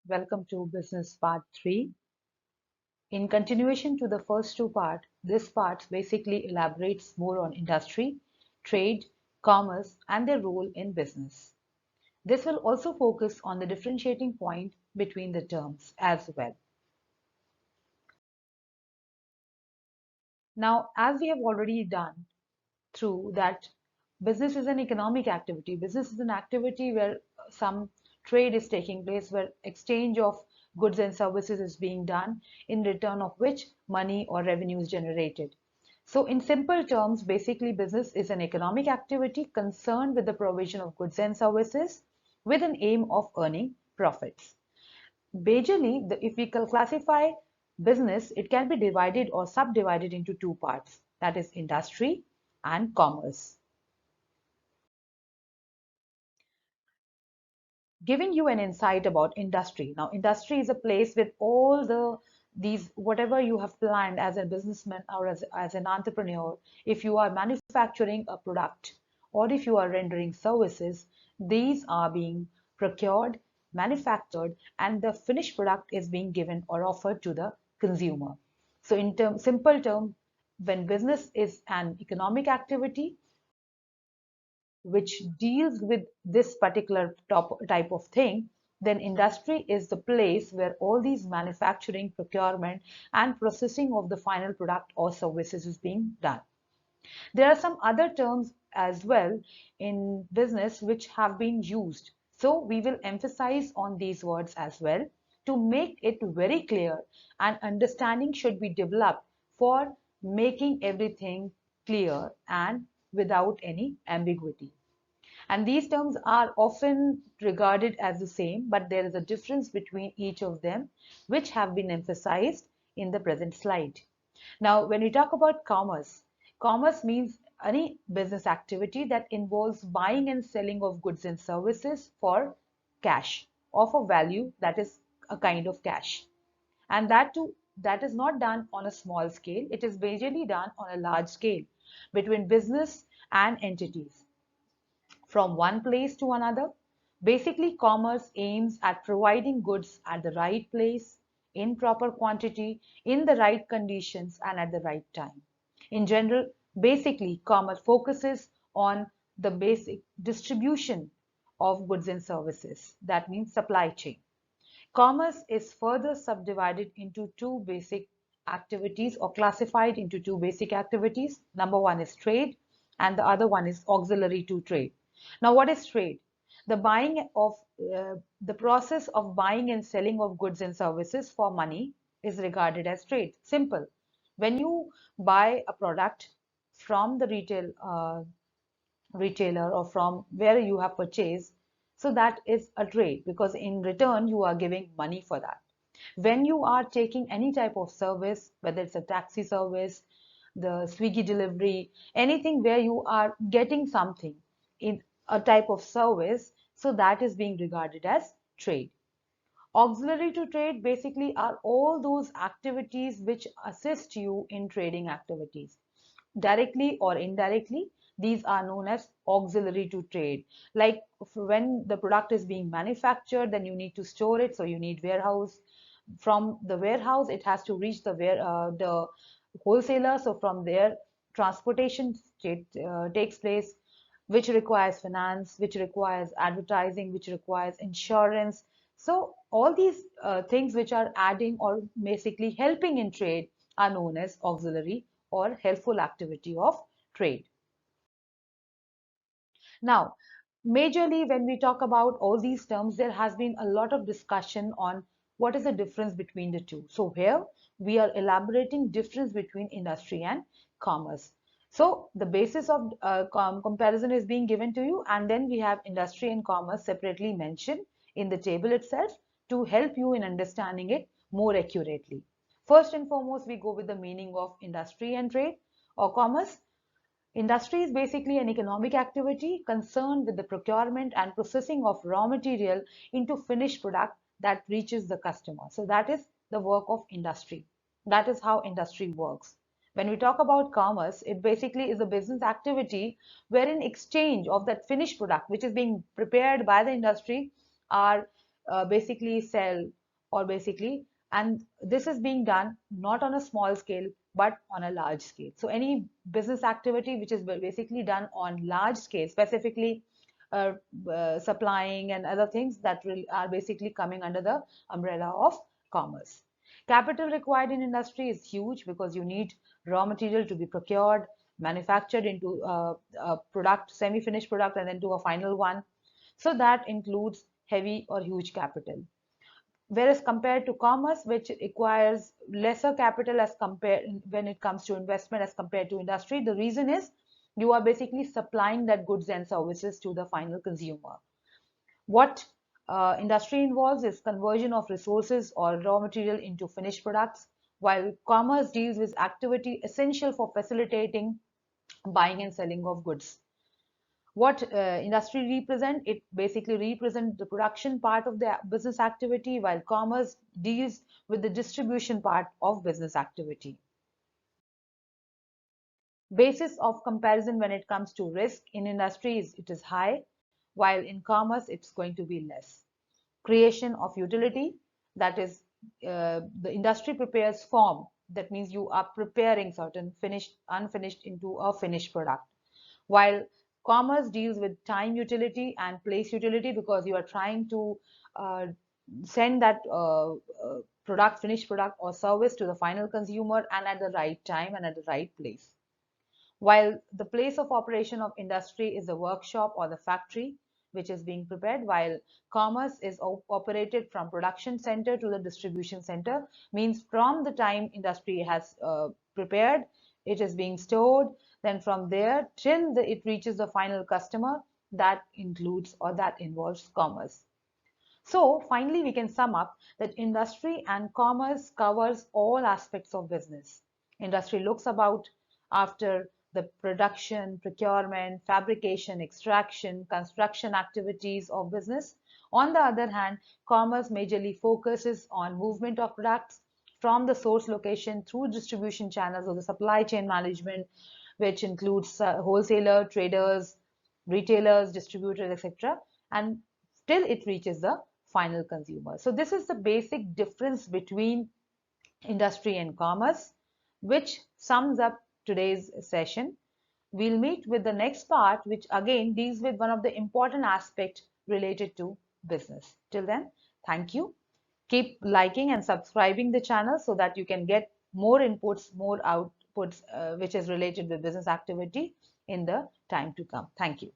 Welcome to Business Part 3. In continuation to the first two parts, this part basically elaborates more on industry, trade, commerce, and their role in business. This will also focus on the differentiating point between the terms as well. Now, as we have already done through that, business is an economic activity. Business is an activity where some trade is taking place, where exchange of goods and services is being done, in return of which money or revenue is generated. So in simple terms, basically business is an economic activity concerned with the provision of goods and services with an aim of earning profits. Majorly, if we classify business, it can be divided or subdivided into two parts, that is industry and commerce. Giving you an insight about industry. Now, industry is a place with all these whatever you have planned as a businessman or as an entrepreneur. If you are manufacturing a product or if you are rendering services, these are being procured, manufactured, and the finished product is being given or offered to the consumer. So in simple term, when business is an economic activity, which deals with this particular type of thing, then industry is the place where all these manufacturing, procurement, and processing of the final product or services is being done. There are some other terms as well in business which have been used. So we will emphasize on these words as well to make it very clear, and understanding should be developed for making everything clear and without any ambiguity. And these terms are often regarded as the same, but there is a difference between each of them, which have been emphasized in the present slide. Now, when we talk about commerce, commerce means any business activity that involves buying and selling of goods and services for cash, of a value that is a kind of cash. And that too, that is not done on a small scale. It is majorly done on a large scale between business and entities from one place to another. Basically, commerce aims at providing goods at the right place, in proper quantity, in the right conditions, and at the right time. In general, basically, commerce focuses on the basic distribution of goods and services. That means supply chain. Commerce is further subdivided into two basic activities or classified into two basic activities. Number one is trade and the other one is auxiliary to trade. Now, what is trade? The buying of the process of buying and selling of goods and services for money is regarded as trade. Simple. When you buy a product from the retailer or from where you have purchased, so that is a trade because in return you are giving money for that. When you are taking any type of service, whether it's a taxi service, the Swiggy delivery, anything where you are getting something in a type of service, so that is being regarded as trade. Auxiliary to trade basically are all those activities which assist you in trading activities. Directly or indirectly, these are known as auxiliary to trade. Like when the product is being manufactured, then you need to store it, so you need warehouse. From the warehouse, it has to reach the wholesaler. So from there, transportation takes place, which requires finance, which requires advertising, which requires insurance. So all these things which are adding or basically helping in trade are known as auxiliary or helpful activity of trade. Now, majorly when we talk about all these terms, there has been a lot of discussion on what is the difference between the two. So here we are elaborating difference between industry and commerce. So the basis of comparison is being given to you, and then we have industry and commerce separately mentioned in the table itself to help you in understanding it more accurately. First and foremost, we go with the meaning of industry and trade or commerce. Industry is basically an economic activity concerned with the procurement and processing of raw material into finished product that reaches the customer. So that is the work of industry. That is how industry works. When we talk about commerce, it basically is a business activity wherein exchange of that finished product, which is being prepared by the industry, are basically sell, or basically, and this is being done not on a small scale but on a large scale. So any business activity which is basically done on large scale, specifically uh, supplying and other things that are basically coming under the umbrella of commerce. Capital required in industry is huge because you need raw material to be procured, manufactured into a product, semi-finished product, and then to a final one. So that includes heavy or huge capital. Whereas compared to commerce, which requires lesser capital as compared when it comes to investment as compared to industry, the reason is you are basically supplying that goods and services to the final consumer. What industry involves is conversion of resources or raw material into finished products, while commerce deals with activity essential for facilitating buying and selling of goods. What industry represent? It basically represents the production part of the business activity, while commerce deals with the distribution part of business activity. Basis of comparison when it comes to risk in industries, it is high, while in commerce it's going to be less. Creation of utility, that is, the industry prepares form, that means you are preparing certain finished, unfinished into a finished product, while commerce deals with time utility and place utility, because you are trying to uh, send that product, finished product or service to the final consumer and at the right time and at the right place. While the place of operation of industry is the workshop or the factory which is being prepared, while commerce is operated from production center to the distribution center, means from the time industry has prepared, it is being stored, then from there till it reaches the final customer, that includes or that involves commerce. So finally, we can sum up that industry and commerce covers all aspects of business. Industry looks about after the production, procurement, fabrication, extraction, construction activities of business. On the other hand, commerce majorly focuses on movement of products from the source location through distribution channels or the supply chain management, which includes wholesaler, traders, retailers, distributors, etc., and till it reaches the final consumer. So this is the basic difference between industry and commerce, which sums up today's session. We'll meet with the next part, which again deals with one of the important aspects related to business. Till then, thank you. Keep liking and subscribing the channel so that you can get more inputs, more outputs, which is related with business activity in the time to come. Thank you.